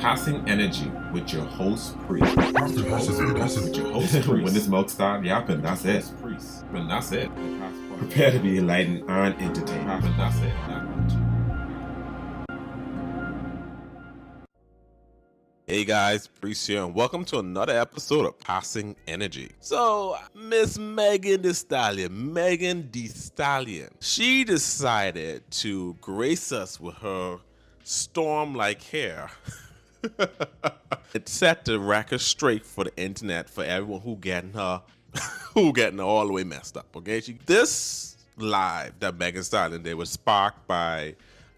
Passing Energy with your host, Priest. With your host, Priest. When the smoke starts yapping, that's it. Priest. And that's it. Prepare to be enlightened and entertained. And that's it. Hey guys, Priest here, and welcome to another episode of Passing Energy. So, Miss Megan Thee Stallion, she decided to grace us with her storm-like hair. It set the record straight for the internet for everyone who getting her all the way messed up. Okay, this live that Megan Thee Stallion did was sparked by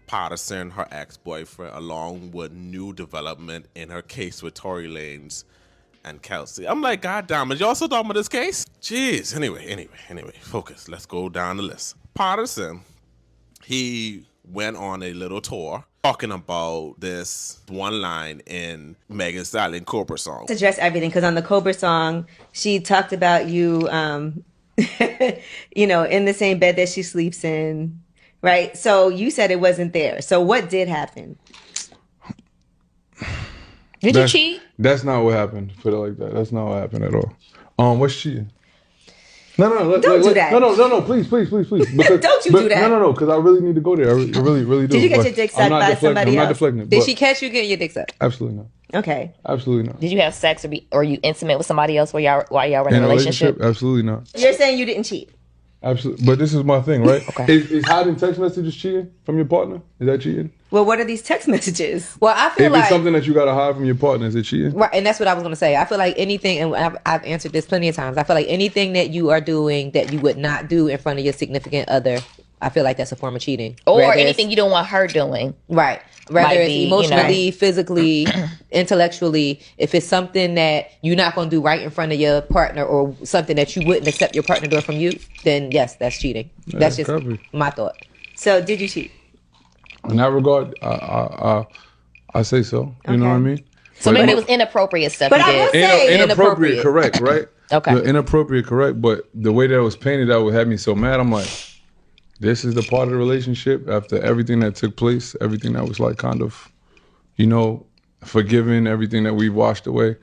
Pardison, her ex-boyfriend, along with new development in her case with Tory Lanez and Kelsey. I'm like, God damn it, y'all still talking about this case? Jeez. Anyway, focus. Let's go down the list. Pardison, he went on a little tour talking about this one line in Megan Thee Stallion Cobra song. To address everything, because on the Cobra song, she talked about you, in the same bed that she sleeps in, right? So you said it wasn't there. So what did happen? Did you cheat? That's not what happened. Put it like that. That's not what happened at all. What's cheating? No. Don't do that. No. Please. Because, Don't you do that. No. Because I really need to go there. I really do. Did you get your dick sucked by somebody else? I'm not deflecting. Did she catch you getting your dick sucked? Absolutely not. Okay. Absolutely not. Did you have sex or you intimate with somebody else while y'all were in a relationship? Absolutely not. You're saying you didn't cheat? Absolutely. But this is my thing, right? Okay. Is hiding text messages cheating from your partner? Is that cheating? Well, what are these text messages? Well, I feel if it's something that you got to hide from your partner, is it cheating? Right, and that's what I was going to say. I feel like anything, and I've answered this plenty of times, I feel like anything that you are doing that you would not do in front of your significant other, I feel like that's a form of cheating. Or anything you don't want her doing. Right. Whether it's emotionally, physically, intellectually, if it's something that you're not going to do right in front of your partner or something that you wouldn't accept your partner doing from you, then yes, that's cheating. That's just my thought. So did you cheat? In that regard, I say so. You know what I mean? So maybe it was inappropriate stuff. But I will say inappropriate, correct, right? Okay. Inappropriate, correct. But the way that it was painted, that would have me so mad. I'm like, this is the part of the relationship after everything that took place, everything that was like kind of, forgiven, everything that we've washed away.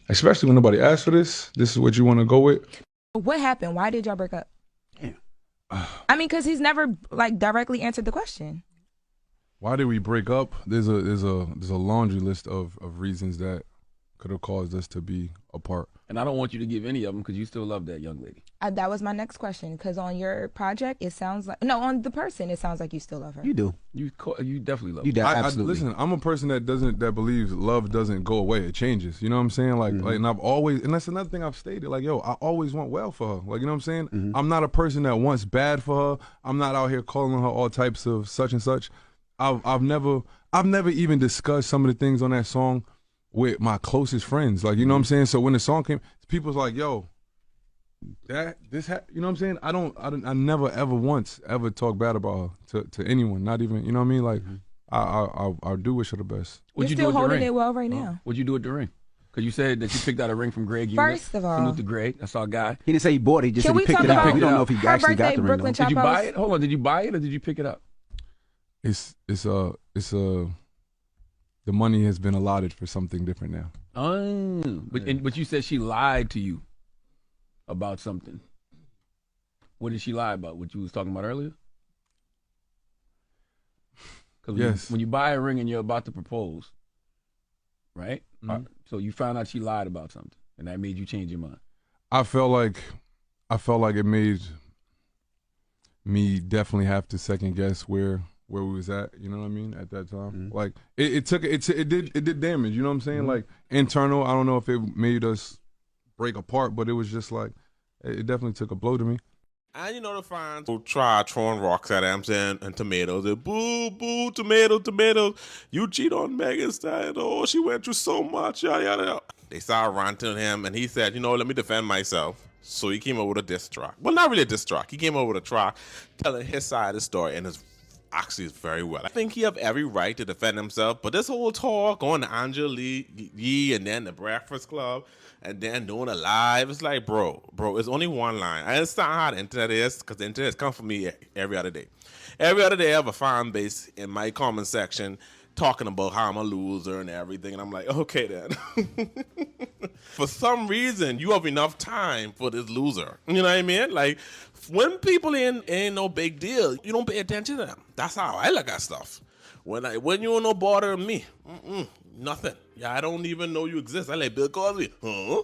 Especially when nobody asked for this. This is what you want to go with. What happened? Why did y'all break up? Yeah. I mean, because he's never directly answered the question. Why did we break up? There's a laundry list of reasons that could have caused us to be apart. And I don't want you to give any of them because you still love that young lady. That was my next question. Because on your project, it sounds like on the person, it sounds like you still love her. You do. You definitely love her. Absolutely. Listen, I'm a person that believes love doesn't go away. It changes. You know what I'm saying? Like, and I've always, and that's another thing I've stated. Like, I always want well for her. Like, you know what I'm saying? Mm-hmm. I'm not a person that wants bad for her. I'm not out here calling her all types of such and such. I've never even discussed some of the things on that song with my closest friends. Like, you know what I'm saying? So when the song came, people's like, yo, you know what I'm saying? I never ever once ever talk bad about her to anyone, not even, you know what I mean? Like, I do wish her the best. You're still holding it well right now. What'd you do with the ring? Because you said that you picked out a ring from Greg. First of all, salute to Greg. That's our guy. He didn't say he bought it. He just said he picked it up. We don't know if he actually got the ring. Did you buy it? Hold on. Did you buy it or did you pick it up? The money has been allotted for something different now. Oh, but you said she lied to you about something. What did she lie about? What you was talking about earlier? Because when you buy a ring and you're about to propose, right? Mm-hmm. So you found out she lied about something, and that made you change your mind. I felt like it made me definitely have to second guess where we was at, you know what I mean, at that time. Mm-hmm. Like it did damage, you know what I'm saying? Mm-hmm. Like internal, I don't know if it made us break apart, but it was just like it definitely took a blow to me. And the fans who try throwing rocks at him and tomatoes. And boo, tomatoes. You cheat on Megan Thee Stallion. Oh, she went through so much. Yada, yada. They started ranting him, and he said, let me defend myself. So he came up with a diss track. Well, not really a diss track. He came up with a track telling his side of the story, and it's actually very well. I think he have every right to defend himself, but this whole talk going to Angela Yee and then the Breakfast Club and then doing a live, it's like, bro, it's only one line. I understand how the internet is, because the internet comes for me every other day. Every other day I have a fan base in my comment section talking about how I'm a loser and everything. And I'm like, okay then. For some reason, you have enough time for this loser. You know what I mean? Like, when people ain't no big deal, you don't pay attention to them. That's how I look at stuff. When you ain't no bother me, nothing. Yeah, I don't even know you exist. I like Bill Cosby. Huh?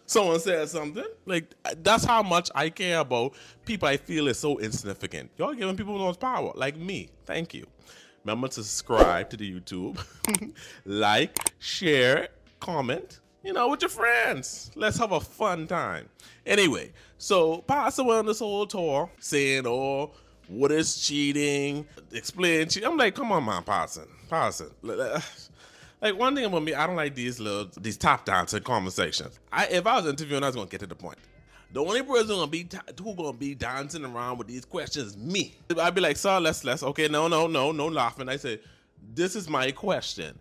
Someone said something. Like, that's how much I care about people I feel is so insignificant. Y'all giving people the most power. Like me. Thank you. Remember to subscribe to the YouTube. Like, share, comment, with your friends. Let's have a fun time. Anyway, so Pardison went on this whole tour saying, oh, what is cheating? Explain cheating. I'm like, come on, man, Pardison. Like, one thing about me, I don't like these tap dancing conversations. If I was interviewing, I was going to get to the point. The only person who gonna be dancing around with these questions is me. I'd be like, sir, let's. Okay, no laughing. I say, this is my question.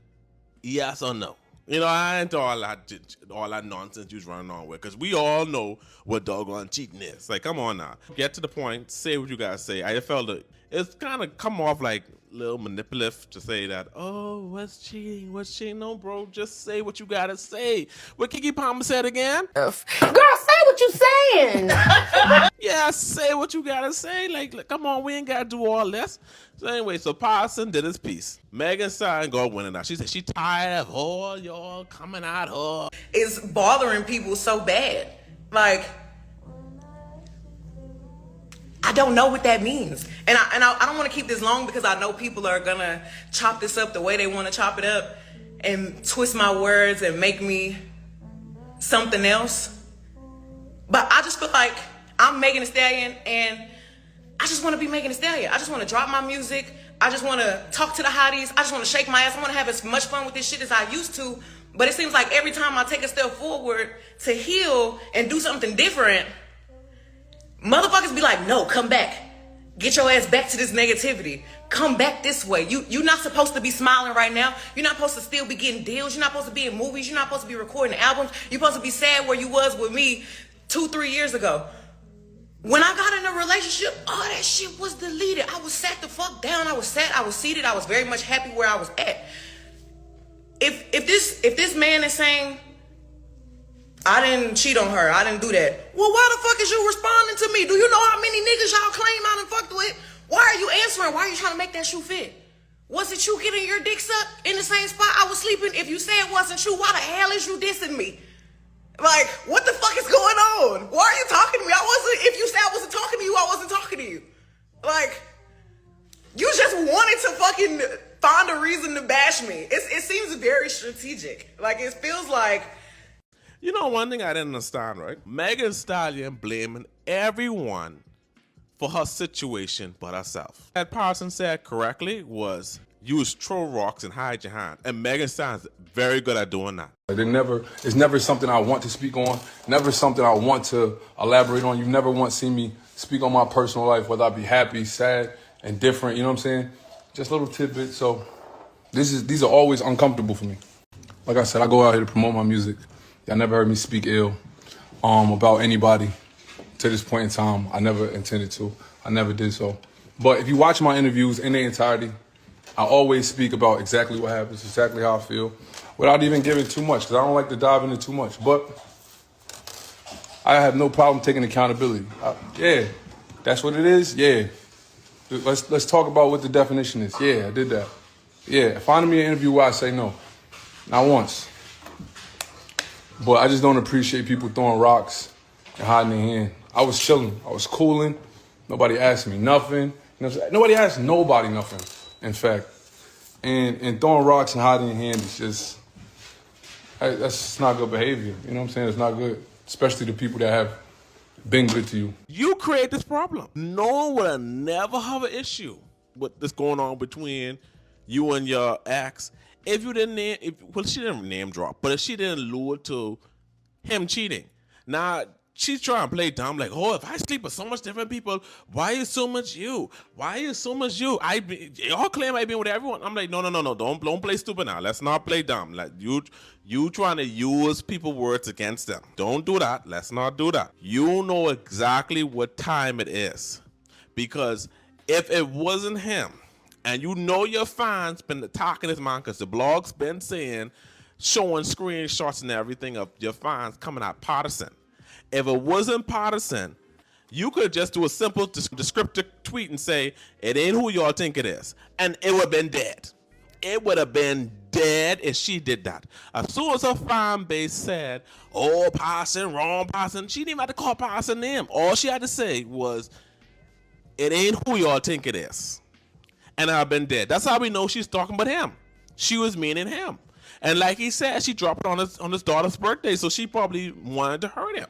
Yes or no? I ain't all that nonsense you're running on with, because we all know what doggone cheating is. Like, come on now. Get to the point. Say what you gotta say. I felt it's kind of come off like a little manipulative to say that, oh, what's cheating? What's cheating? No, bro, just say what you gotta say. What Keke Palmer said again? Girl, say what you saying. Yeah, say what you gotta say. Like, come on, we ain't gotta do all this. So anyway, so Pardison did his piece. Megan Thee Stallion go winning now. She said she tired of all y'all coming at her. It's bothering people so bad. Like, I don't know what that means. And I don't want to keep this long, because I know people are going to chop this up the way they want to chop it up and twist my words and make me something else. But I just feel like I'm Megan Thee Stallion, and I just want to be Megan Thee Stallion. I just want to drop my music. I just want to talk to the hotties. I just want to shake my ass. I want to have as much fun with this shit as I used to. But it seems like every time I take a step forward to heal and do something different, motherfuckers be like, no, come back. Get your ass back to this negativity. Come back this way. You're not supposed to be smiling right now. You're not supposed to still be getting deals. You're not supposed to be in movies. You're not supposed to be recording albums. You're supposed to be sad where you was with me 2-3 years ago. When I got in a relationship, all that shit was deleted. I was sat the fuck down. I was sat, I was seated. I was very much happy where I was at. If this man is saying, I didn't cheat on her, I didn't do that, well, why the fuck is you responding to me? Do you know how many niggas y'all claim I done fucked with? Why are you answering? Why are you trying to make that shoe fit? Was it you getting your dick sucked in the same spot I was sleeping? If you say it wasn't true, why the hell is you dissing me? Like, what the fuck is going on? Why are you talking to me? If you said I wasn't talking to you, I wasn't talking to you. Like, you just wanted to fucking find a reason to bash me. It seems very strategic. Like, it feels like... One thing I didn't understand, right? Megan Thee Stallion blaming everyone for her situation but herself. That Pardison said correctly was, you throw rocks and hide your hand. And Megan Thee Stallion's very good at doing that. It's never something I want to speak on, never something I want to elaborate on. You've never once seen me speak on my personal life, whether I be happy, sad, and different, you know what I'm saying? Just little tidbits, so these are always uncomfortable for me. Like I said, I go out here to promote my music. Y'all never heard me speak ill about anybody to this point in time. I never intended to. I never did so. But if you watch my interviews in their entirety, I always speak about exactly what happens, exactly how I feel, without even giving too much, because I don't like to dive into too much. But I have no problem taking accountability. Yeah, that's what it is. Yeah, let's talk about what the definition is. Yeah, I did that. Yeah, find me an interview where I say no, not once. But I just don't appreciate people throwing rocks and hiding their hand. I was chilling. I was cooling. Nobody asked me nothing. Nobody asked nobody nothing, in fact. And throwing rocks and hiding your hand is just, that's just not good behavior. You know what I'm saying? It's not good, especially the people that have been good to you. You create this problem. No one would have never have an issue with this going on between you and your ex if you didn't she didn't name drop, but if she didn't allude to him cheating. Now, she's trying to play dumb, like, oh, if I sleep with so much different people, why is so much you? Why is so much you? Y'all claim I've been with everyone. I'm like, no, don't play stupid now. Let's not play dumb. Like, you trying to use people's words against them. Don't do that. Let's not do that. You know exactly what time it is. Because if it wasn't him, And you know your fans been attacking this man because the blog's been saying, showing screenshots and everything of your fans coming at Pardison. If it wasn't Pardison, you could just do a simple descriptive tweet and say, it ain't who y'all think it is. And it would have been dead. It would have been dead if she did that. As soon as her fan base said, oh, Pardison, wrong Pardison, she didn't even have to call Pardison name. All she had to say was, it ain't who y'all think it is. And I've been dead. That's how we know she's talking about him. She was meaning him. And like he said, she dropped it on his daughter's birthday, so she probably wanted to hurt him.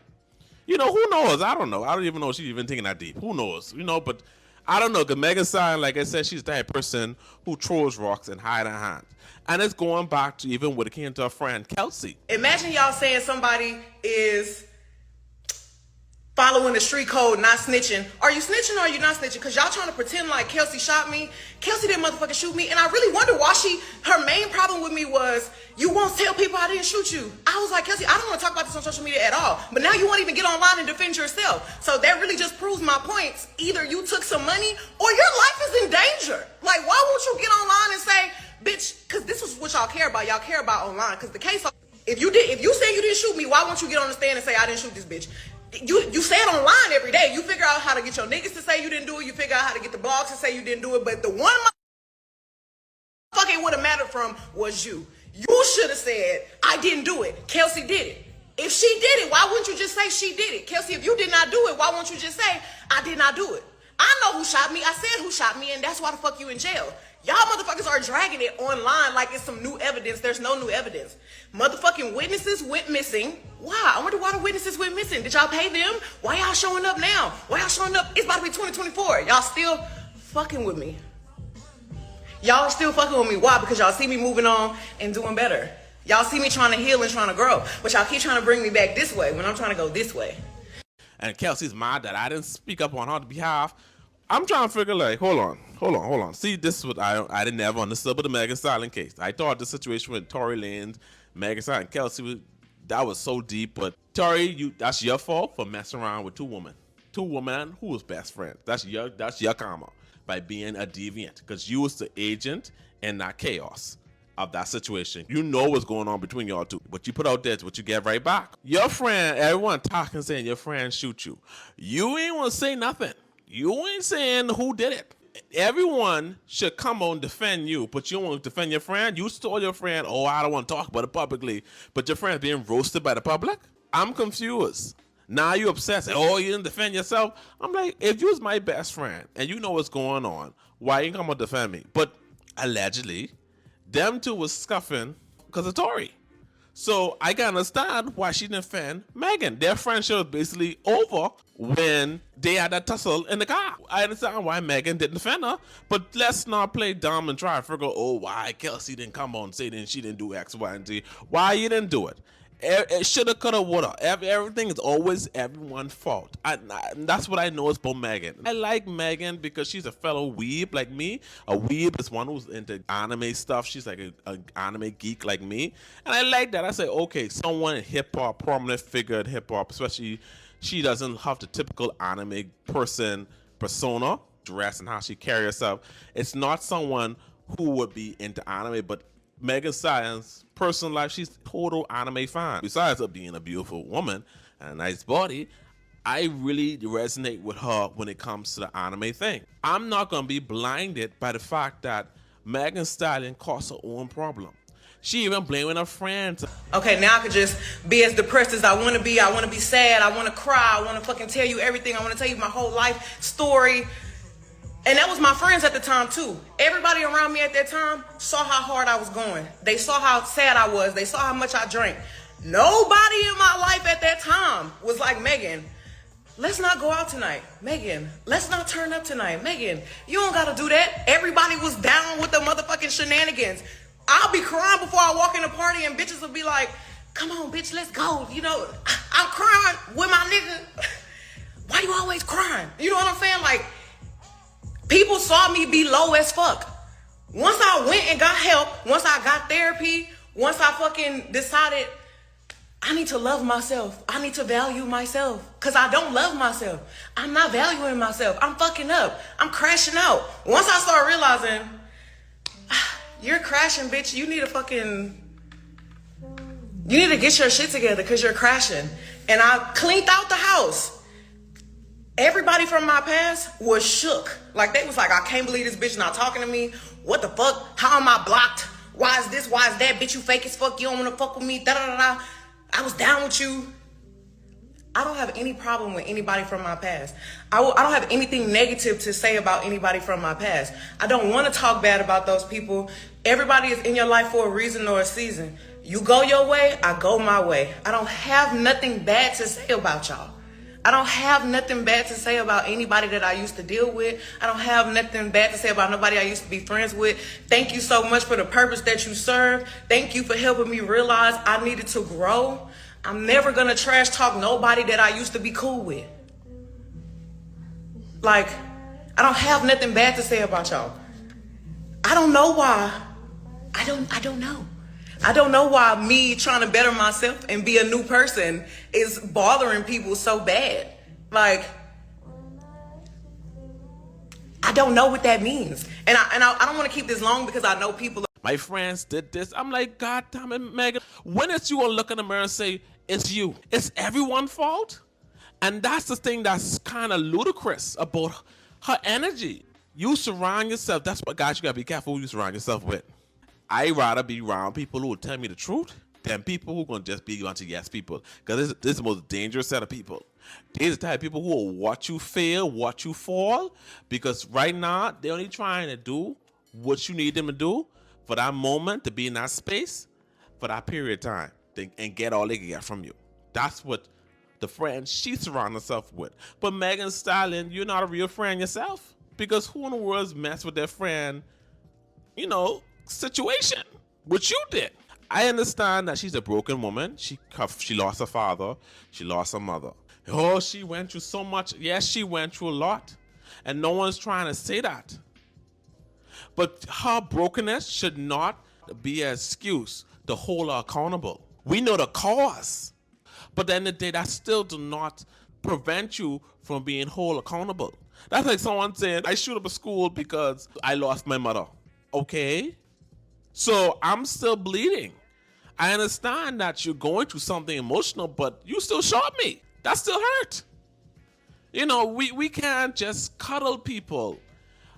You know, who knows? I don't know. I don't even know if she's even thinking that deep. Who knows? You know, but I don't know. Because Megan Thee Stallion, like I said, she's that person who throws rocks and hide her hands. And it's going back to even when it came to her friend Kelsey. Imagine y'all saying somebody is following the street code, not snitching. Are you snitching or are you not snitching? Because y'all trying to pretend like Kelsey shot me. Kelsey didn't motherfucking shoot me. And I really wonder why her main problem with me was, you won't tell people I didn't shoot you. I was like, Kelsey, I don't want to talk about this on social media at all. But now you won't even get online and defend yourself. So that really just proves my points. Either you took some money or your life is in danger. Like, why won't you get online and say, bitch, because this is what y'all care about. Y'all care about online. Because the case, if you say you didn't shoot me, why won't you get on the stand and say I didn't shoot this bitch? You say it online every day. You figure out how to get your niggas to say you didn't do it. You figure out how to get the blogs to say you didn't do it. But the one fucking would have mattered from was you. You should have said, I didn't do it. Kelsey did it. If she did it, why wouldn't you just say she did it? Kelsey, if you did not do it, why won't you just say, I did not do it? I know who shot me. I said who shot me, and that's why the fuck you in jail. Y'all motherfuckers are dragging it online like it's some new evidence. There's no new evidence. Motherfucking witnesses went missing. Why? I wonder why the witnesses went missing. Did y'all pay them? Why y'all showing up now? Why y'all showing up? It's about to be 2024. Y'all still fucking with me. Y'all still fucking with me. Why? Because y'all see me moving on and doing better. Y'all see me trying to heal and trying to grow. But y'all keep trying to bring me back this way when I'm trying to go this way. And Kelsey's mad that I didn't speak up on her behalf. I'm trying to figure, like, hold on. See, this is what I didn't ever understand about the Megan Thee Stallion case. I thought the situation with Tory Lanez, Megan Thee Stallion, and Kelsey, that was so deep. But Tory, that's your fault for messing around with two women who was best friends. That's your karma by being a deviant, because you was the agent in that chaos of that situation. You know what's going on between y'all two. What you put out there is what you get right back. Your friend, everyone talking, saying your friend shoot you. You ain't want to say nothing. You ain't saying who did it. Everyone should come on and defend you, but you don't want to defend your friend. You told your friend, oh, I don't want to talk about it publicly, but your friend's being roasted by the public? I'm confused. Now you upset, say, oh, you didn't defend yourself? I'm like, if you was my best friend and you know what's going on, why you come and defend me? But allegedly, them two was scuffing because of Tory. So I can understand why she didn't defend Megan. Their friendship was basically over when they had that tussle in the car. I understand why Megan didn't defend her, but let's not play dumb and try to figure out, oh, why Kelsey didn't come on and say that she didn't do X, Y, and Z. Why you didn't do it? It shoulda, coulda, woulda. Everything is always everyone's fault. And that's what I know about Megan. I like Megan because she's a fellow weeb like me. A weeb is one who's into anime stuff. She's like an anime geek like me. And I like that. I say, okay, someone in hip-hop, prominent figure in hip-hop, especially she doesn't have the typical anime person persona, dress and how she carries herself. It's not someone who would be into anime, but Megan Thee Stallion's personal life, she's total anime fan. Besides her being a beautiful woman and a nice body, I really resonate with her when it comes to the anime thing. I'm not going to be blinded by the fact that Megan Thee Stallion caused her own problem. She even blaming her friends. Okay, now I could just be as depressed as I want to be. I want to be sad. I want to cry. I want to fucking tell you everything. I want to tell you my whole life story. And that was my friends at the time too. Everybody around me at that time saw how hard I was going. They saw how sad I was. They saw how much I drank. Nobody in my life at that time was like, Megan, let's not go out tonight. Megan, let's not turn up tonight. Megan, you don't gotta do that. Everybody was down with the motherfucking shenanigans. I'll be crying before I walk in a party and bitches will be like, come on, bitch, let's go. You know, I'm crying with my nigga. Why you always crying? You know what I'm saying? Like, people saw me be low as fuck. Once I went and got help, once I got therapy, once I fucking decided I need to love myself. I need to value myself. Because I don't love myself. I'm not valuing myself. I'm fucking up. I'm crashing out. Once I start realizing you're crashing, bitch. You need to get your shit together because you're crashing. And I cleaned out the house. Everybody from my past was shook. Like, they was like, I can't believe this bitch not talking to me. What the fuck? How am I blocked? Why is this? Why is that? Bitch, you fake as fuck. You don't want to fuck with me. Da da da da. I was down with you. I don't have any problem with anybody from my past. I don't have anything negative to say about anybody from my past. I don't want to talk bad about those people. Everybody is in your life for a reason or a season. You go your way, I go my way. I don't have nothing bad to say about y'all. I don't have nothing bad to say about anybody that I used to deal with. I don't have nothing bad to say about nobody I used to be friends with. Thank you so much for the purpose that you serve. Thank you for helping me realize I needed to grow. I'm never gonna trash talk nobody that I used to be cool with. Like, I don't have nothing bad to say about y'all. I don't know why. I don't know. I don't know why me trying to better myself and be a new person is bothering people so bad. Like, I don't know what that means. And I don't want to keep this long because I know people. My friends did this. I'm like, God damn it, Megan. When is you gonna look in the mirror and say, it's you? It's everyone's fault? And that's the thing that's kind of ludicrous about her energy. You surround yourself. That's what, guys, you gotta be careful who you surround yourself with. I'd rather be around people who will tell me the truth than people who are going to just be a bunch of yes people. Because this is the most dangerous set of people. These are the type of people who will watch you fail, watch you fall. Because right now, they're only trying to do what you need them to do for that moment, to be in that space, for that period of time, and get all they can get from you. That's what the friend she surrounds herself with. But Megan Thee Stallion, you're not a real friend yourself. Because who in the world's mess with their friend, situation, which you did. I understand that she's a broken woman. She lost her father. She lost her mother. Oh, she went through so much. Yes, she went through a lot. And no one's trying to say that. But her brokenness should not be an excuse to hold her accountable. We know the cause. But at the end of the day, that still do not prevent you from being whole accountable. That's like someone saying, I shoot up a school because I lost my mother. Okay. So I'm still bleeding. I understand that you're going through something emotional, but you still shot me. That still hurt. We can't just cuddle people.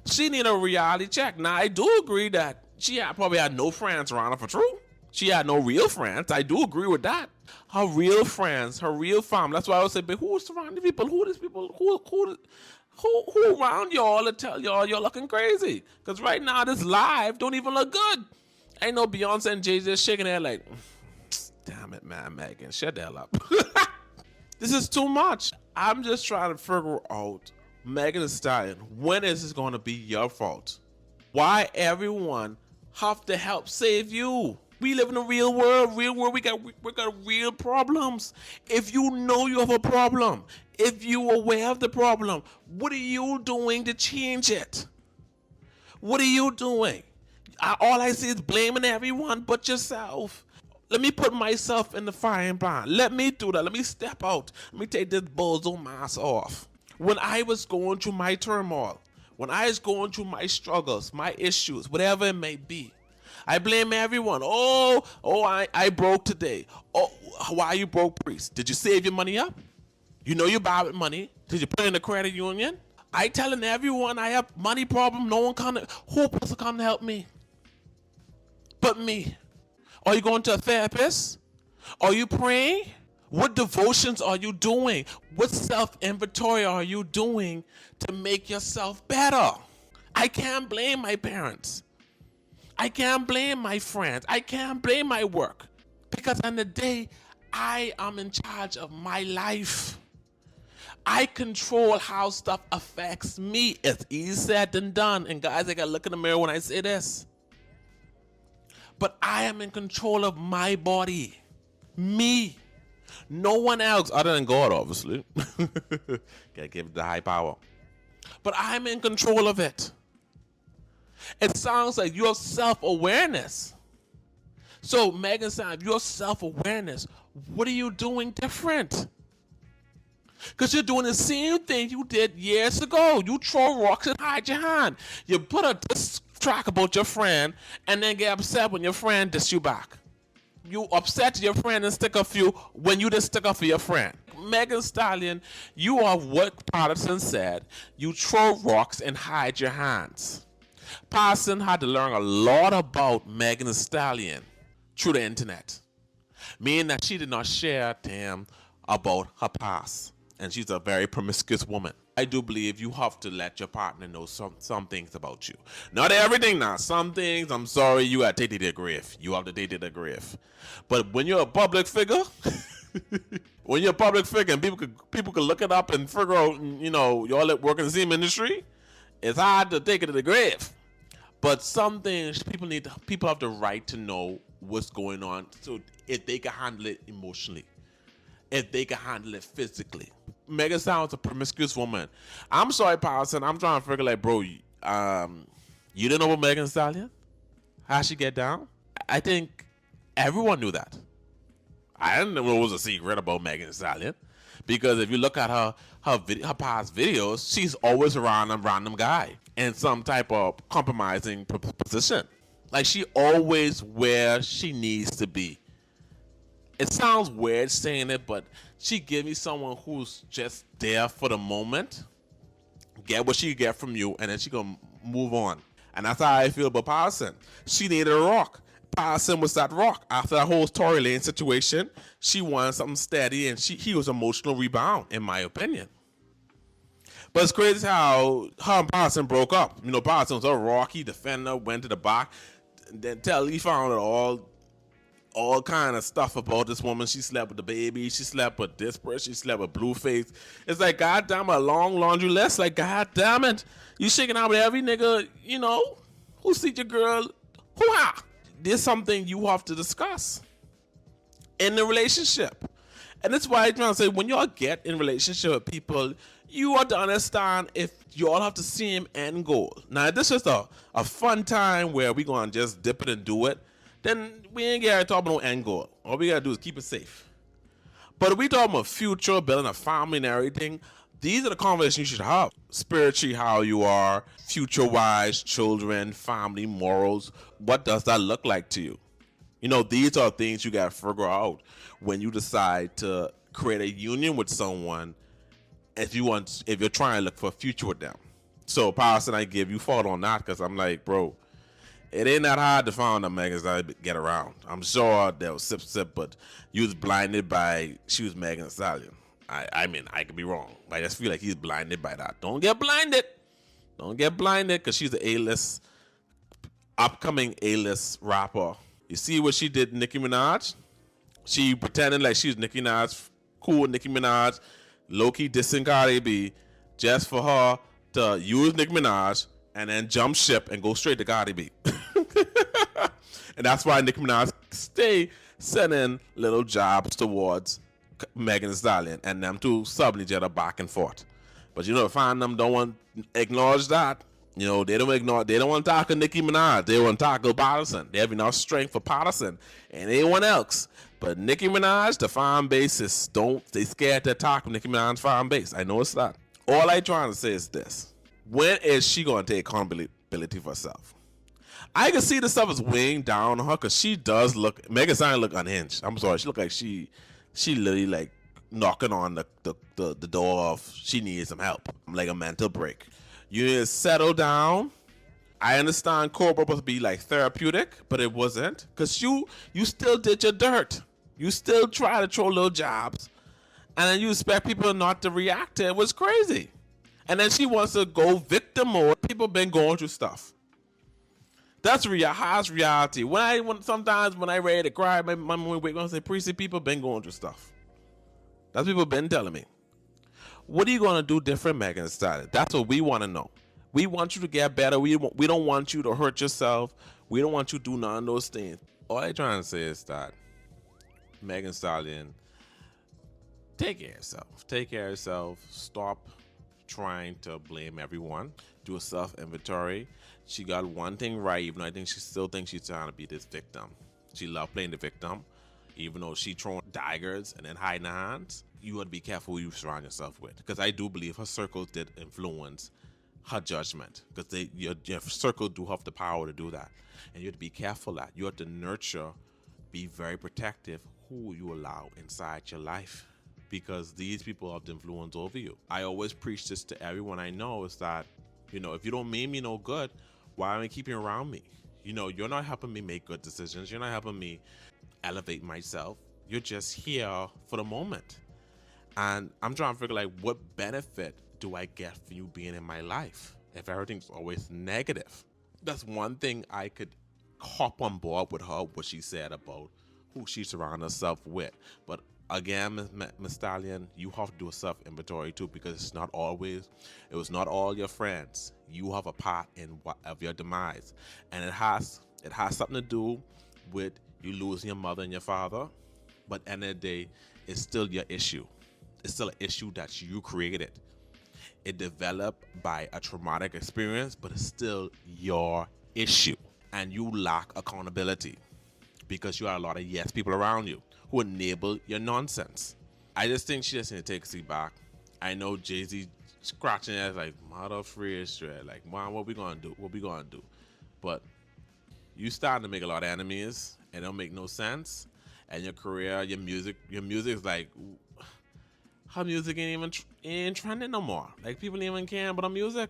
She need a reality check. Now, I do agree that she probably had no friends around her for true. She had no real friends. I do agree with that. Her real friends, her real family. That's why I always say, but who's surrounding people? Who are these people? Who around y'all to tell y'all you're looking crazy? Because right now, this live don't even look good. Ain't no Beyonce and Jay-Z just shaking their head like, damn it, man, Megan, shut the hell up. This is too much. I'm just trying to figure out, Megan Thee Stallion, when is this going to be your fault? Why everyone have to help save you? We live in a real world. We got real problems. If you know you have a problem, if you're aware of the problem, what are you doing to change it? What are you doing? All I see is blaming everyone but yourself. Let me put myself in the firing pan. Let me do that. Let me step out. Let me take this bozo mask off. When I was going through my turmoil, when I was going through my struggles, my issues, whatever it may be, I blame everyone. I broke today. Oh, why you broke, priest? Did you save your money up? You know you borrowed money. Did you put it in the credit union? I telling everyone I have money problem. No one can. Who supposed to come to help me? But me. Are you going to a therapist? Are you praying? What devotions are you doing? What self-inventory are you doing to make yourself better? I can't blame my parents. I can't blame my friends. I can't blame my work. Because on the day, I am in charge of my life. I control how stuff affects me. It's easier said than done. And guys, I gotta look in the mirror when I say this. But I am in control of my body. Me. No one else other than God, obviously. Gotta give it the high power. But I'm in control of it. It sounds like you have self-awareness. So, Megan said, you have self-awareness. What are you doing different? Because you're doing the same thing you did years ago. You throw rocks and hide your hand. You put a track about your friend and then get upset when your friend diss you back. You upset your friend and stick up for you when you just stick up for your friend. Megan Thee Stallion, you are what Pardison said. You throw rocks and hide your hands. Pardison had to learn a lot about Megan Thee Stallion through the internet, meaning that she did not share damn about her past, and she's a very promiscuous woman. I do believe you have to let your partner know some things about you. Not everything now. Some things, I'm sorry, you gotta take it to the grave. You have to take it to the grave. But when you're a public figure, when you're a public figure and people could look it up and figure out, you know, y'all that work in the same industry, it's hard to take it to the grave. But some things people have the right to know what's going on, so if they can handle it emotionally, if they can handle it physically. Megan sounds a promiscuous woman. I'm sorry, Pardison. I'm trying to figure like, bro, you didn't know about Megan Thee Stallion? How she get down? I think everyone knew that. I didn't know it was a secret about Megan Thee Stallion, because if you look at her past videos, she's always around a random guy in some type of compromising position. Like, she always where she needs to be. It sounds weird saying it, but she give me someone who's just there for the moment, get what she get from you, and then she gonna move on. And that's how I feel about Pardison. She needed a rock. Pardison was that rock. After that whole Tory Lanez situation, she wanted something steady, and he was emotional rebound, in my opinion. But it's crazy how her and Pardison broke up. You know, Pardison was a rocky defender, went to the back, then he found out all kind of stuff about this woman. She slept with the baby. She slept with this person. She slept with Blueface. It's like, goddamn, a long laundry list. Like, goddamn it. You shaking out with every nigga, you know, who see your girl. Hoo-ha. There's something you have to discuss in the relationship. And that's why I'm trying to say, when y'all get in relationship with people, you have to understand if y'all have the same end goal. Now, if this is a fun time where we going to just dip it and do it, then we ain't got to talk about no end goal. All we got to do is keep it safe. But if we talk about future, building a family and everything, these are the conversations you should have. Spiritually, how you are, future-wise, children, family, morals. What does that look like to you? You know, these are things you got to figure out when you decide to create a union with someone, if you're trying to look for a future with them. So, Pardison, I give you fault on that, because I'm like, bro, it ain't that hard to find a Megan that get around. I'm sure there was sip, but you was blinded by she was Megan Thee Stallion. I mean, I could be wrong, but I just feel like he's blinded by that. Don't get blinded. Don't get blinded, because she's the upcoming A-list rapper. You see what she did, Nicki Minaj? She pretended like she was Nicki Minaj, cool Nicki Minaj, low-key dissing Cardi B, just for her to use Nicki Minaj and then jump ship and go straight to Cardi B. And that's why Nicki Minaj stay sending little jobs towards Megan Thee Stallion, and them two subbing each other back and forth. But you know, find them don't want to acknowledge that. You know, they don't want to tackle Nicki Minaj. They want to tackle Pardison. They have enough strength for Pardison and anyone else. But Nicki Minaj, the fan base they scared to tackle Nicki Minaj's fan base. I know it's that. All I trying to say is this: when is she going to take accountability for herself? I can see the stuff is weighing down on her, because she does look, Megan Thee Stallion look unhinged. I'm sorry, she look like she literally like knocking on the door of she needs some help, like a mental break. You need to settle down. I understand Cobra supposed to be like therapeutic, but it wasn't, because you still did your dirt. You still try to throw little jobs, and then you expect people not to react to it. It was crazy. And then she wants to go victim mode. People been going through stuff. That's highest reality. Sometimes when I ready to cry, my mom will wake up and say, "Precy, people been going through stuff." That's what people been telling me. What are you gonna do different, Megan Thee Stallion? That's what we want to know. We want you to get better. We don't want you to hurt yourself. We don't want you to do none of those things. All I'm trying to say is that Megan Thee Stallion, take care of yourself. Take care of yourself. Stop trying to blame everyone. Do a self-inventory. She got one thing right, even though I think she still thinks she's trying to be this victim. She loved playing the victim, even though she throwing daggers and then hiding her hands. You got to be careful who you surround yourself with, because I do believe her circles did influence her judgment, because your circle do have the power to do that, and you have to be careful that you have to nurture, be very protective who you allow inside your life, because these people have the influence over you. I always preach this to everyone I know, is that, if you don't mean me no good, why am I keeping you around me? You're not helping me make good decisions. You're not helping me elevate myself. You're just here for the moment. And I'm trying to figure, like, what benefit do I get from you being in my life if everything's always negative? That's one thing I could hop on board with her, what she said about who she surrounded herself with. But again, Ms. Stallion, you have to do a self-inventory too, because it was not all your friends. You have a part of your demise. And it has something to do with you losing your mother and your father. But at the end of the day, it's still your issue. It's still an issue that you created. It developed by a traumatic experience, but it's still your issue. And you lack accountability because you have a lot of yes people around you who enable your nonsense. I just think she just need to take a seat back. I know Jay-Z scratching ass like, mother free straight. Like, Mom, what we gonna do? What we gonna do? But you starting to make a lot of enemies, and it don't make no sense. And your career, your music is like, her music ain't trending no more. Like, people ain't even care about her music.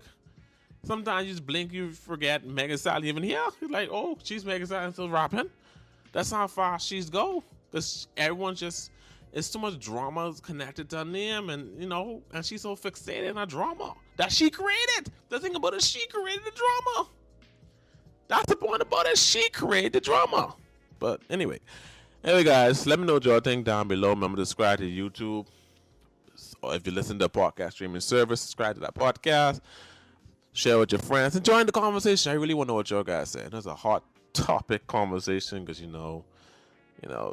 Sometimes you just blink, you forget Megan Thee Stallion even here. You're like, oh, she's Megan Thee Stallion still rapping. That's how far she's go. Because everyone it's too much drama connected to her name, and and she's so fixated in her drama that she created. The thing about it, she created the drama. That's the point about it. She created the drama. But anyway, guys, let me know what y'all think down below. Remember to subscribe to YouTube. Or if you listen to a podcast streaming service, subscribe to that podcast. Share with your friends and join the conversation. I really want to know what y'all guys say. There's a hot topic conversation because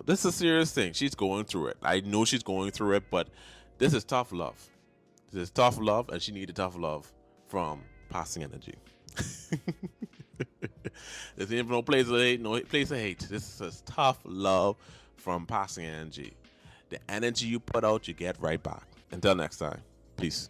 this is a serious thing. She's going through it. I know she's going through it, but this is tough love. This is tough love, and she needed tough love from Passing Energy. This ain't no place of hate, no place of hate. This is tough love from Passing Energy. The energy you put out, you get right back. Until next time, peace.